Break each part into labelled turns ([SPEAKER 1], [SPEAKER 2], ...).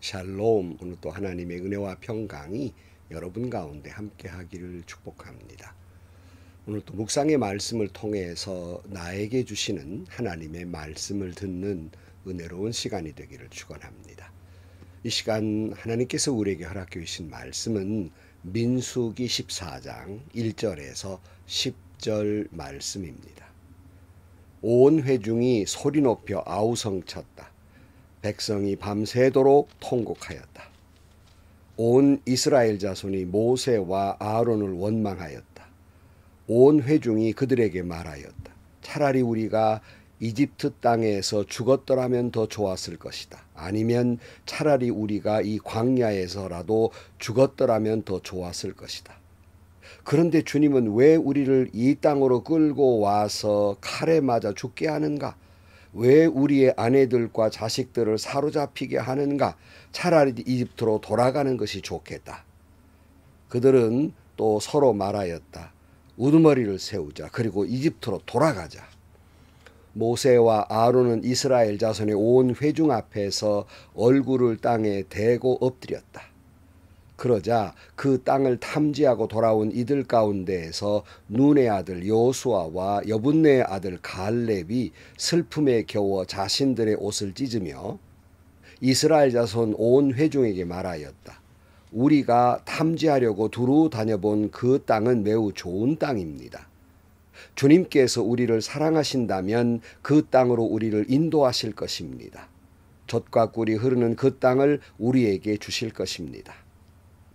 [SPEAKER 1] 샬롬. 오늘 또 하나님의 은혜와 평강이 여러분 가운데 함께 하기를 축복합니다. 오늘 또 묵상의 말씀을 통해서 나에게 주시는 하나님의 말씀을 듣는 은혜로운 시간이 되기를 축원합니다. 이 시간 하나님께서 우리에게 허락해 주신 말씀은 민수기 14장 1절에서 10절 말씀입니다. 온 회중이 소리 높여 아우성쳤다. 백성이 밤새도록 통곡하였다. 온 이스라엘 자손이 모세와 아론을 원망하였다. 온 회중이 그들에게 말하였다. 차라리 우리가 이집트 땅에서 죽었더라면 더 좋았을 것이다. 아니면 차라리 우리가 이 광야에서라도 죽었더라면 더 좋았을 것이다. 그런데 주님은 왜 우리를 이 땅으로 끌고 와서 칼에 맞아 죽게 하는가? 왜 우리의 아내들과 자식들을 사로잡히게 하는가? 차라리 이집트로 돌아가는 것이 좋겠다. 그들은 또 서로 말하였다. 우두머리를 세우자. 그리고 이집트로 돌아가자. 모세와 아론은 이스라엘 자손의 온 회중 앞에서 얼굴을 땅에 대고 엎드렸다. 그러자 그 땅을 탐지하고 돌아온 이들 가운데에서 눈의 아들 여호수아와 여분네의 아들 갈렙이 슬픔에 겨워 자신들의 옷을 찢으며 이스라엘 자손 온 회중에게 말하였다. 우리가 탐지하려고 두루 다녀본 그 땅은 매우 좋은 땅입니다. 주님께서 우리를 사랑하신다면 그 땅으로 우리를 인도하실 것입니다. 젖과 꿀이 흐르는 그 땅을 우리에게 주실 것입니다.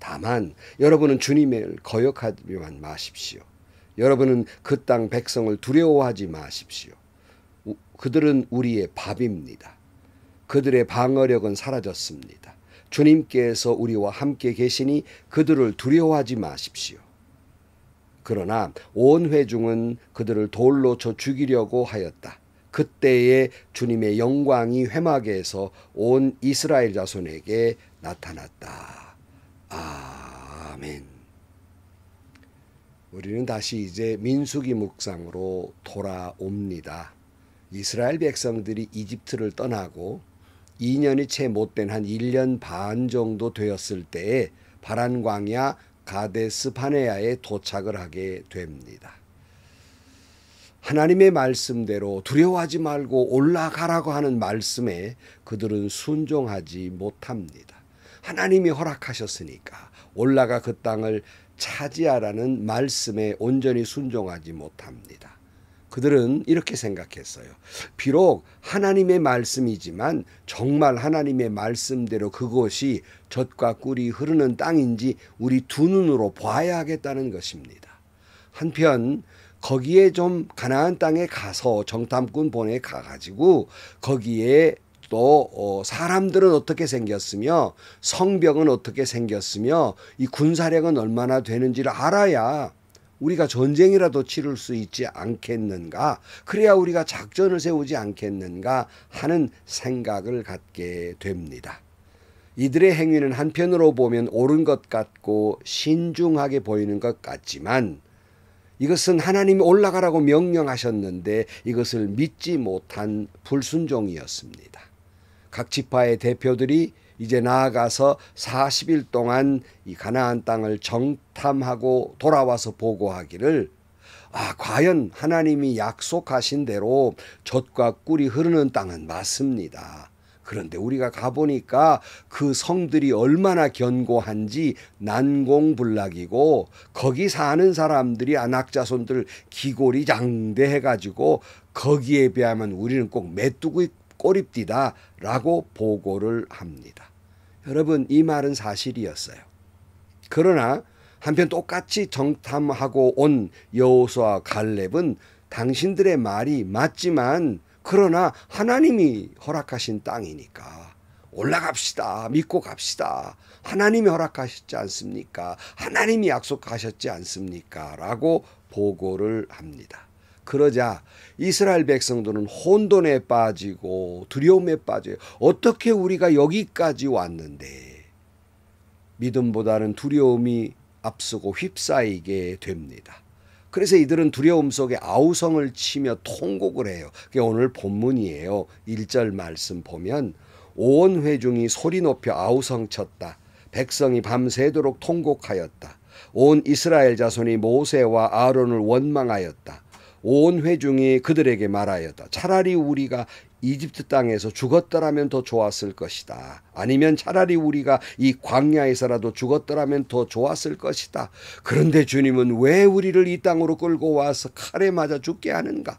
[SPEAKER 1] 다만 여러분은 주님을 거역하지만 마십시오. 여러분은 그 땅 백성을 두려워하지 마십시오. 그들은 우리의 밥입니다. 그들의 방어력은 사라졌습니다. 주님께서 우리와 함께 계시니 그들을 두려워하지 마십시오. 그러나 온 회중은 그들을 돌로 쳐 죽이려고 하였다. 그때에 주님의 영광이 회막에서 온 이스라엘 자손에게 나타났다. 아멘. 우리는 다시 이제 민수기 묵상으로 돌아옵니다. 이스라엘 백성들이 이집트를 떠나고 2년이 채 못된 한 1년 반 정도 되었을 때에 바란 광야 가데스 바네아에 도착을 하게 됩니다. 하나님의 말씀대로 두려워하지 말고 올라가라고 하는 말씀에 그들은 순종하지 못합니다. 하나님이 허락하셨으니까 올라가 그 땅을 차지하라는 말씀에 온전히 순종하지 못합니다. 그들은 이렇게 생각했어요. 비록 하나님의 말씀이지만 정말 하나님의 말씀대로 그곳이 젖과 꿀이 흐르는 땅인지 우리 두 눈으로 봐야 하겠다는 것입니다. 한편 거기에 좀 가나안 땅에 가서 정탐꾼 보내 가가지고 거기에 또 사람들은 어떻게 생겼으며 성벽은 어떻게 생겼으며 이 군사력은 얼마나 되는지를 알아야 우리가 전쟁이라도 치를 수 있지 않겠는가? 그래야 우리가 작전을 세우지 않겠는가 하는 생각을 갖게 됩니다. 이들의 행위는 한편으로 보면 옳은 것 같고 신중하게 보이는 것 같지만 이것은 하나님이 올라가라고 명령하셨는데 이것을 믿지 못한 불순종이었습니다. 각 지파의 대표들이 이제 나아가서 40일 동안 이 가나안 땅을 정탐하고 돌아와서 보고하기를 과연 하나님이 약속하신 대로 젖과 꿀이 흐르는 땅은 맞습니다. 그런데 우리가 가보니까 그 성들이 얼마나 견고한지 난공불락이고 거기 사는 사람들이 안악자손들 기골이 장대해가지고 거기에 비하면 우리는 꼭 메뚜기 꼬립디다 라고 보고를 합니다. 여러분 이 말은 사실이었어요. 그러나 한편 똑같이 정탐하고 온 여호수아 갈렙은 당신들의 말이 맞지만 그러나 하나님이 허락하신 땅이니까 올라갑시다. 믿고 갑시다. 하나님이 허락하셨지 않습니까? 하나님이 약속하셨지 않습니까? 라고 보고를 합니다. 그러자 이스라엘 백성들은 혼돈에 빠지고 두려움에 빠져요. 어떻게 우리가 여기까지 왔는데 믿음보다는 두려움이 앞서고 휩싸이게 됩니다. 그래서 이들은 두려움 속에 아우성을 치며 통곡을 해요. 그게 오늘 본문이에요. 1절 말씀 보면 온 회중이 소리 높여 아우성쳤다. 백성이 밤새도록 통곡하였다. 온 이스라엘 자손이 모세와 아론을 원망하였다. 온 회중이 그들에게 말하였다. 차라리 우리가 이집트 땅에서 죽었더라면 더 좋았을 것이다. 아니면 차라리 우리가 이 광야에서라도 죽었더라면 더 좋았을 것이다. 그런데 주님은 왜 우리를 이 땅으로 끌고 와서 칼에 맞아 죽게 하는가?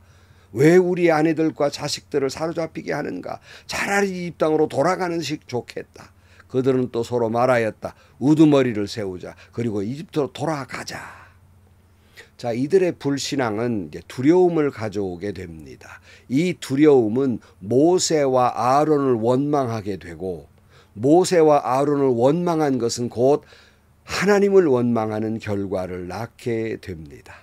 [SPEAKER 1] 왜 우리 아내들과 자식들을 사로잡히게 하는가? 차라리 이 땅으로 돌아가는 것이 좋겠다. 그들은 또 서로 말하였다. 우두머리를 세우자. 그리고 이집트로 돌아가자. 자, 이들의 불신앙은 이제 두려움을 가져오게 됩니다. 이 두려움은 모세와 아론을 원망하게 되고, 모세와 아론을 원망한 것은 곧 하나님을 원망하는 결과를 낳게 됩니다.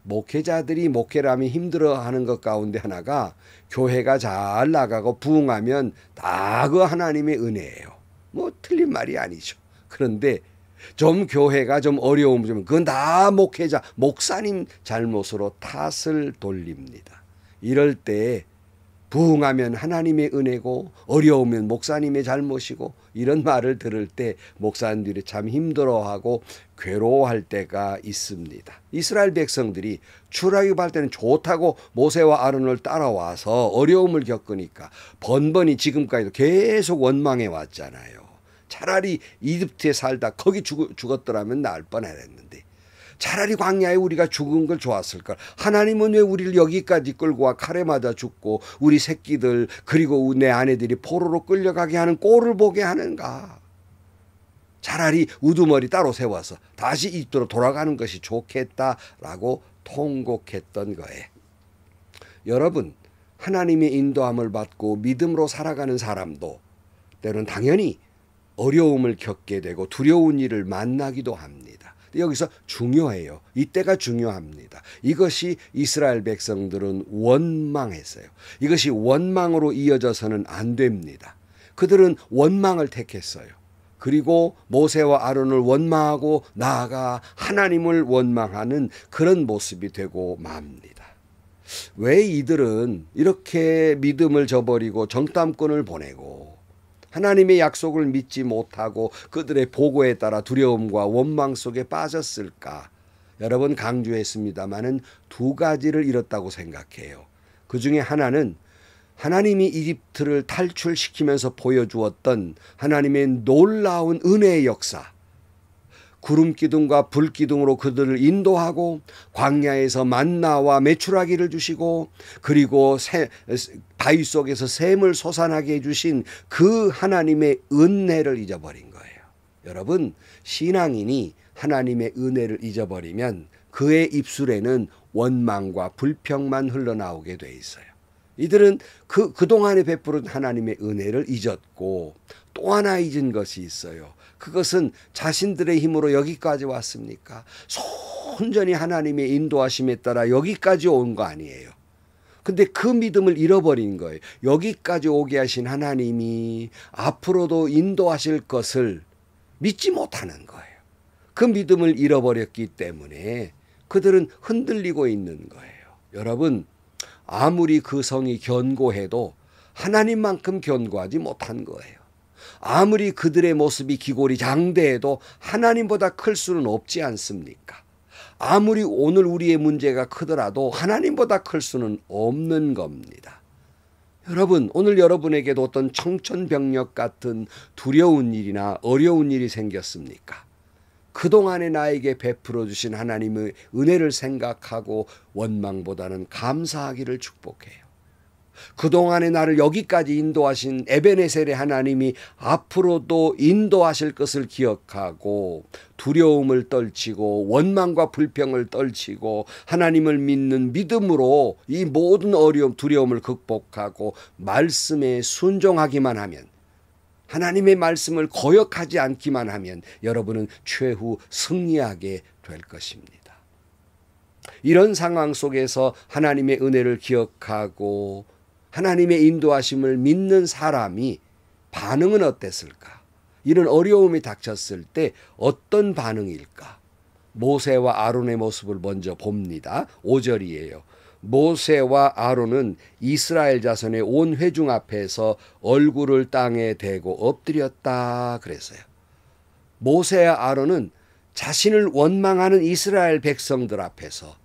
[SPEAKER 1] 목회자들이 목회를 하면 힘들어하는 것 가운데 하나가 교회가 잘 나가고 부흥하면 다 그 하나님의 은혜예요. 뭐 틀린 말이 아니죠. 그런데 좀 교회가 좀 어려움 좀 그건 다 목회자 목사님 잘못으로 탓을 돌립니다. 이럴 때 부흥하면 하나님의 은혜고 어려우면 목사님의 잘못이고 이런 말을 들을 때 목사님들이 참 힘들어하고 괴로워할 때가 있습니다. 이스라엘 백성들이 출애굽할 때는 좋다고 모세와 아론을 따라와서 어려움을 겪으니까 번번이 지금까지도 계속 원망해 왔잖아요. 차라리 이집트에 살다 거기 죽었더라면 나을 뻔했는데 차라리 광야에 우리가 죽은 걸 좋았을 걸. 하나님은 왜 우리를 여기까지 끌고 와 칼에 맞아 죽고 우리 새끼들 그리고 내 아내들이 포로로 끌려가게 하는 꼴을 보게 하는가. 차라리 우두머리 따로 세워서 다시 이집트로 돌아가는 것이 좋겠다라고 통곡했던 거예요. 여러분, 하나님의 인도함을 받고 믿음으로 살아가는 사람도 때로는 당연히 어려움을 겪게 되고 두려운 일을 만나기도 합니다. 여기서 중요해요. 이때가 중요합니다. 이것이 이스라엘 백성들은 원망했어요. 이것이 원망으로 이어져서는 안 됩니다. 그들은 원망을 택했어요. 그리고 모세와 아론을 원망하고 나아가 하나님을 원망하는 그런 모습이 되고 맙니다. 왜 이들은 이렇게 믿음을 저버리고 정탐꾼을 보내고 하나님의 약속을 믿지 못하고 그들의 보고에 따라 두려움과 원망 속에 빠졌을까? 여러분 강조했습니다마는 두 가지를 잃었다고 생각해요. 그 중에 하나는 하나님이 이집트를 탈출시키면서 보여주었던 하나님의 놀라운 은혜의 역사. 구름기둥과 불기둥으로 그들을 인도하고 광야에서 만나와 메추라기를 주시고 그리고 바위 속에서 샘을 솟아나게 해주신 그 하나님의 은혜를 잊어버린 거예요. 여러분, 신앙인이 하나님의 은혜를 잊어버리면 그의 입술에는 원망과 불평만 흘러나오게 돼 있어요. 이들은 그동안에 베풀은 하나님의 은혜를 잊었고 또 하나 잊은 것이 있어요. 그것은 자신들의 힘으로 여기까지 왔습니까? 온전히 하나님의 인도하심에 따라 여기까지 온 거 아니에요. 근데 그 믿음을 잃어버린 거예요. 여기까지 오게 하신 하나님이 앞으로도 인도하실 것을 믿지 못하는 거예요. 그 믿음을 잃어버렸기 때문에 그들은 흔들리고 있는 거예요. 여러분, 아무리 그 성이 견고해도 하나님만큼 견고하지 못한 거예요. 아무리 그들의 모습이 기골이 장대해도 하나님보다 클 수는 없지 않습니까? 아무리 오늘 우리의 문제가 크더라도 하나님보다 클 수는 없는 겁니다. 여러분, 오늘 여러분에게도 어떤 청천벽력 같은 두려운 일이나 어려운 일이 생겼습니까? 그동안에 나에게 베풀어 주신 하나님의 은혜를 생각하고 원망보다는 감사하기를 축복해요. 그동안에 나를 여기까지 인도하신 에베네셀의 하나님이 앞으로도 인도하실 것을 기억하고 두려움을 떨치고 원망과 불평을 떨치고 하나님을 믿는 믿음으로 이 모든 어려움, 두려움을 극복하고 말씀에 순종하기만 하면, 하나님의 말씀을 거역하지 않기만 하면 여러분은 최후 승리하게 될 것입니다. 이런 상황 속에서 하나님의 은혜를 기억하고 하나님의 인도하심을 믿는 사람이 반응은 어땠을까? 이런 어려움이 닥쳤을 때 어떤 반응일까? 모세와 아론의 모습을 먼저 봅니다. 5절이에요. 모세와 아론은 이스라엘 자손의 온 회중 앞에서 얼굴을 땅에 대고 엎드렸다 그랬어요. 모세와 아론은 자신을 원망하는 이스라엘 백성들 앞에서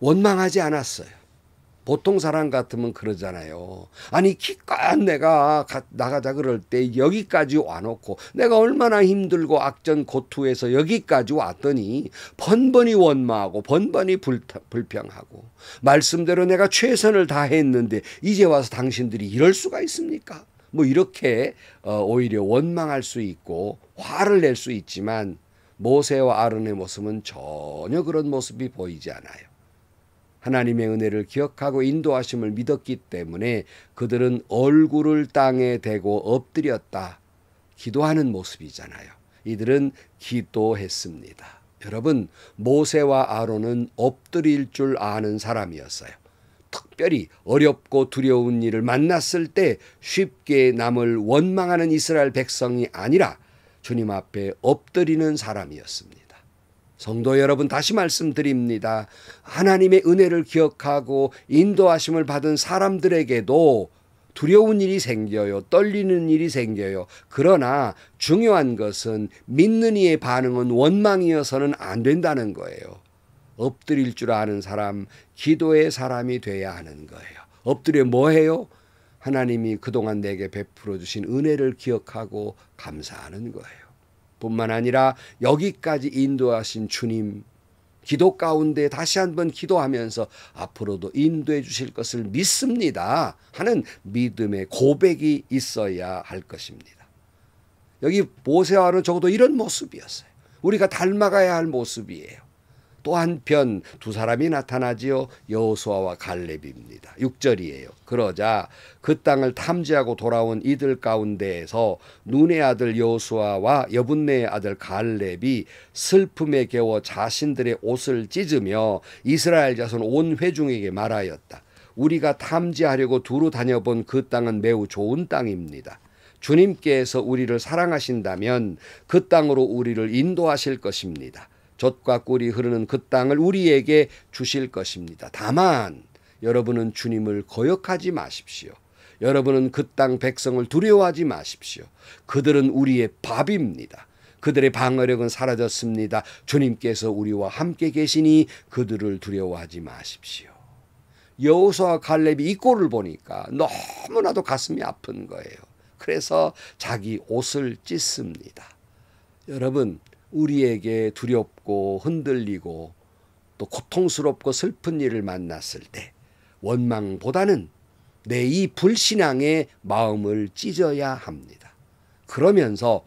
[SPEAKER 1] 원망하지 않았어요. 보통 사람 같으면 그러잖아요. 아니 기껏 내가 나가자 그럴 때 여기까지 와놓고 내가 얼마나 힘들고 악전고투해서 여기까지 왔더니 번번이 원망하고 번번이 불평하고 말씀대로 내가 최선을 다했는데 이제 와서 당신들이 이럴 수가 있습니까? 뭐 이렇게 오히려 원망할 수 있고 화를 낼 수 있지만 모세와 아론의 모습은 전혀 그런 모습이 보이지 않아요. 하나님의 은혜를 기억하고 인도하심을 믿었기 때문에 그들은 얼굴을 땅에 대고 엎드렸다. 기도하는 모습이잖아요. 이들은 기도했습니다. 여러분, 모세와 아론은 엎드릴 줄 아는 사람이었어요. 특별히 어렵고 두려운 일을 만났을 때 쉽게 남을 원망하는 이스라엘 백성이 아니라 주님 앞에 엎드리는 사람이었습니다. 성도 여러분, 다시 말씀드립니다. 하나님의 은혜를 기억하고 인도하심을 받은 사람들에게도 두려운 일이 생겨요. 떨리는 일이 생겨요. 그러나 중요한 것은 믿는 이의 반응은 원망이어서는 안 된다는 거예요. 엎드릴 줄 아는 사람, 기도의 사람이 돼야 하는 거예요. 엎드려 뭐 해요? 하나님이 그동안 내게 베풀어 주신 은혜를 기억하고 감사하는 거예요. 뿐만 아니라 여기까지 인도하신 주님, 기도 가운데 다시 한번 기도하면서 앞으로도 인도해 주실 것을 믿습니다 하는 믿음의 고백이 있어야 할 것입니다. 여기 모세와 아론 적어도 이런 모습이었어요. 우리가 닮아가야 할 모습이에요. 또 한편 두 사람이 나타나지요. 여호수아와 갈렙입니다. 6절이에요. 그러자 그 땅을 탐지하고 돌아온 이들 가운데에서 눈의 아들 여호수아와 여분네의 아들 갈렙이 슬픔에 겨워 자신들의 옷을 찢으며 이스라엘 자손 온 회중에게 말하였다. 우리가 탐지하려고 두루 다녀본 그 땅은 매우 좋은 땅입니다. 주님께서 우리를 사랑하신다면 그 땅으로 우리를 인도하실 것입니다. 젖과 꿀이 흐르는 그 땅을 우리에게 주실 것입니다. 다만 여러분은 주님을 거역하지 마십시오. 여러분은 그 땅 백성을 두려워하지 마십시오. 그들은 우리의 밥입니다. 그들의 방어력은 사라졌습니다. 주님께서 우리와 함께 계시니 그들을 두려워하지 마십시오. 여호수아와 갈렙이 이 꼴을 보니까 너무나도 가슴이 아픈 거예요. 그래서 자기 옷을 찢습니다. 여러분, 우리에게 두렵고 흔들리고 또 고통스럽고 슬픈 일을 만났을 때 원망보다는 내 이 불신앙의 마음을 찢어야 합니다. 그러면서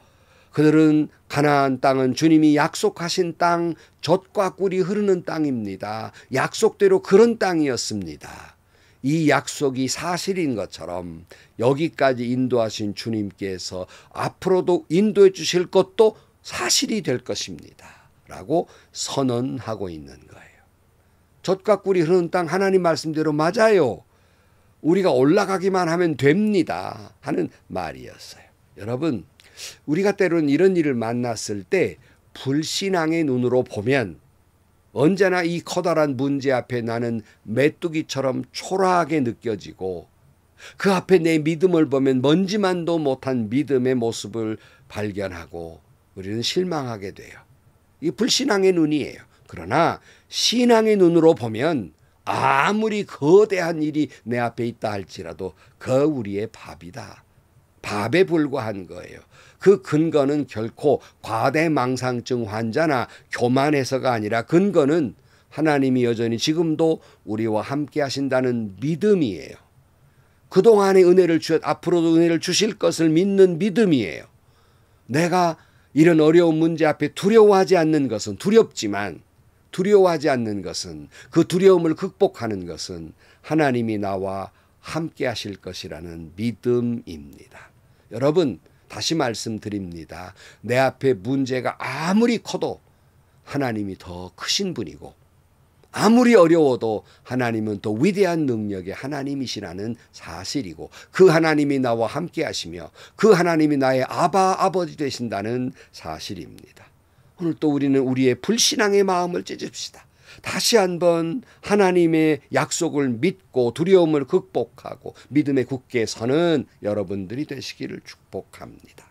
[SPEAKER 1] 그들은 가나안 땅은 주님이 약속하신 땅, 젖과 꿀이 흐르는 땅입니다. 약속대로 그런 땅이었습니다. 이 약속이 사실인 것처럼 여기까지 인도하신 주님께서 앞으로도 인도해 주실 것도 사실이 될 것입니다. 라고 선언하고 있는 거예요. 젖과 꿀이 흐르는 땅 하나님 말씀대로 맞아요. 우리가 올라가기만 하면 됩니다. 하는 말이었어요. 여러분, 우리가 때로는 이런 일을 만났을 때 불신앙의 눈으로 보면 언제나 이 커다란 문제 앞에 나는 메뚜기처럼 초라하게 느껴지고 그 앞에 내 믿음을 보면 먼지만도 못한 믿음의 모습을 발견하고 우리는 실망하게 돼요. 이 불신앙의 눈이에요. 그러나 신앙의 눈으로 보면 아무리 거대한 일이 내 앞에 있다 할지라도 그 우리의 밥이다. 밥에 불과한 거예요. 그 근거는 결코 과대망상증 환자나 교만해서가 아니라 근거는 하나님이 여전히 지금도 우리와 함께 하신다는 믿음이에요. 그동안의 은혜를 앞으로도 은혜를 주실 것을 믿는 믿음이에요. 내가 이런 어려운 문제 앞에 두려워하지 않는 것은 두렵지만 두려워하지 않는 것은 그 두려움을 극복하는 것은 하나님이 나와 함께 하실 것이라는 믿음입니다. 여러분, 다시 말씀드립니다. 내 앞에 문제가 아무리 커도 하나님이 더 크신 분이고 아무리 어려워도 하나님은 더 위대한 능력의 하나님이시라는 사실이고 그 하나님이 나와 함께 하시며 그 하나님이 나의 아버지 되신다는 사실입니다. 오늘 또 우리는 우리의 불신앙의 마음을 찢읍시다. 다시 한번 하나님의 약속을 믿고 두려움을 극복하고 믿음에 굳게 서는 여러분들이 되시기를 축복합니다.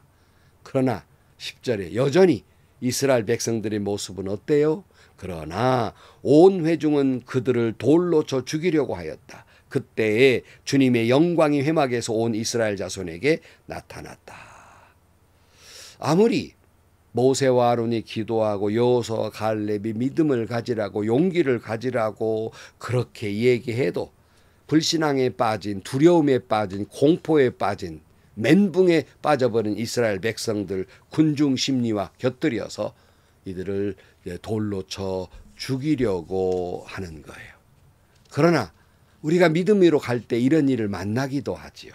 [SPEAKER 1] 그러나 10절에 여전히 이스라엘 백성들의 모습은 어때요? 그러나 온 회중은 그들을 돌로 쳐 죽이려고 하였다. 그때에 주님의 영광이 회막에서 온 이스라엘 자손에게 나타났다. 아무리 모세와 아론이 기도하고 여호수아와 갈렙이 믿음을 가지라고 용기를 가지라고 그렇게 얘기해도 불신앙에 빠진, 두려움에 빠진, 공포에 빠진, 멘붕에 빠져버린 이스라엘 백성들 군중 심리와 곁들여서 이들을 돌로 쳐 죽이려고 하는 거예요. 그러나 우리가 믿음으로 갈 때 이런 일을 만나기도 하지요.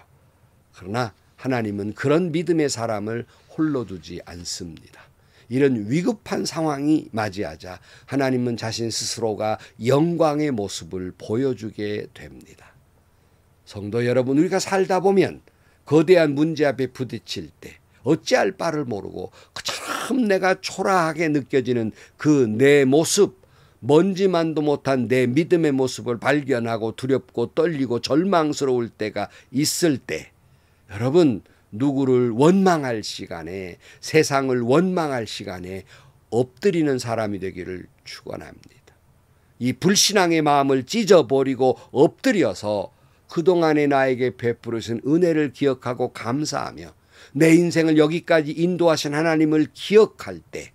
[SPEAKER 1] 그러나 하나님은 그런 믿음의 사람을 홀로 두지 않습니다. 이런 위급한 상황이 맞이하자 하나님은 자신 스스로가 영광의 모습을 보여주게 됩니다. 성도 여러분, 우리가 살다 보면 거대한 문제 앞에 부딪힐 때 어찌할 바를 모르고 참 내가 초라하게 느껴지는 그 내 모습, 먼지만도 못한 내 믿음의 모습을 발견하고 두렵고 떨리고 절망스러울 때가 있을 때 여러분, 누구를 원망할 시간에, 세상을 원망할 시간에 엎드리는 사람이 되기를 축원합니다. 이 불신앙의 마음을 찢어버리고 엎드려서 그동안에 나에게 베풀으신 은혜를 기억하고 감사하며 내 인생을 여기까지 인도하신 하나님을 기억할 때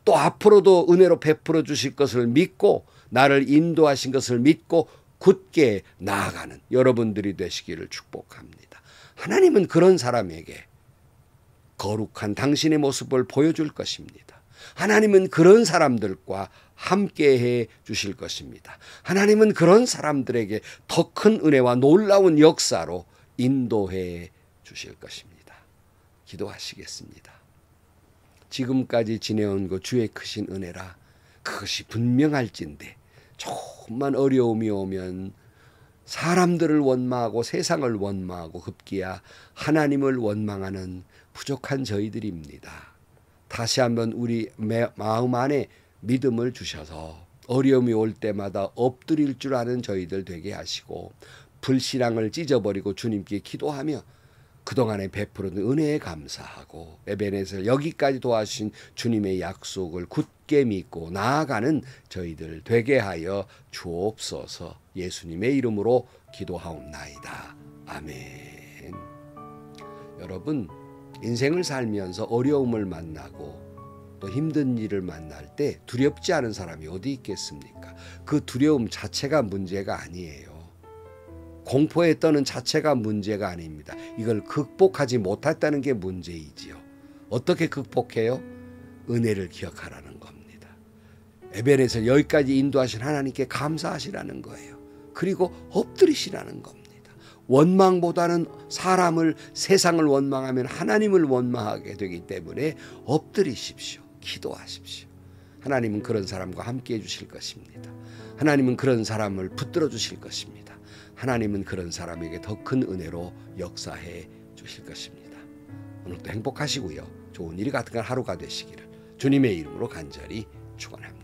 [SPEAKER 1] 또 앞으로도 은혜로 베풀어 주실 것을 믿고 나를 인도하신 것을 믿고 굳게 나아가는 여러분들이 되시기를 축복합니다. 하나님은 그런 사람에게 거룩한 당신의 모습을 보여줄 것입니다. 하나님은 그런 사람들과 함께해 주실 것입니다. 하나님은 그런 사람들에게 더 큰 은혜와 놀라운 역사로 인도해 주실 것입니다. 기도하시겠습니다. 지금까지 지내온 그 주의 크신 은혜라 그것이 분명할진데 조금만 어려움이 오면 사람들을 원망하고 세상을 원망하고 급기야 하나님을 원망하는 부족한 저희들입니다. 다시 한번 우리 마음 안에 믿음을 주셔서 어려움이 올 때마다 엎드릴 줄 아는 저희들 되게 하시고 불신앙을 찢어버리고 주님께 기도하며 그동안에 베풀은 은혜에 감사하고 에베네zer 여기까지 도와주신 주님의 약속을 굳게 믿고 나아가는 저희들 되게 하여 주옵소서. 예수님의 이름으로 기도하옵나이다. 아멘. 여러분, 인생을 살면서 어려움을 만나고 또 힘든 일을 만날 때 두렵지 않은 사람이 어디 있겠습니까? 그 두려움 자체가 문제가 아니에요. 공포에 떠는 자체가 문제가 아닙니다. 이걸 극복하지 못했다는 게 문제이지요. 어떻게 극복해요? 은혜를 기억하라는 겁니다. 에베네zer 여기까지 인도하신 하나님께 감사하시라는 거예요. 그리고 엎드리시라는 겁니다. 원망보다는 사람을, 세상을 원망하면 하나님을 원망하게 되기 때문에 엎드리십시오. 기도하십시오. 하나님은 그런 사람과 함께해 주실 것입니다. 하나님은 그런 사람을 붙들어 주실 것입니다. 하나님은 그런 사람에게 더 큰 은혜로 역사해 주실 것입니다. 오늘도 행복하시고요. 좋은 일이 같은 하루가 되시기를 주님의 이름으로 간절히 축원합니다.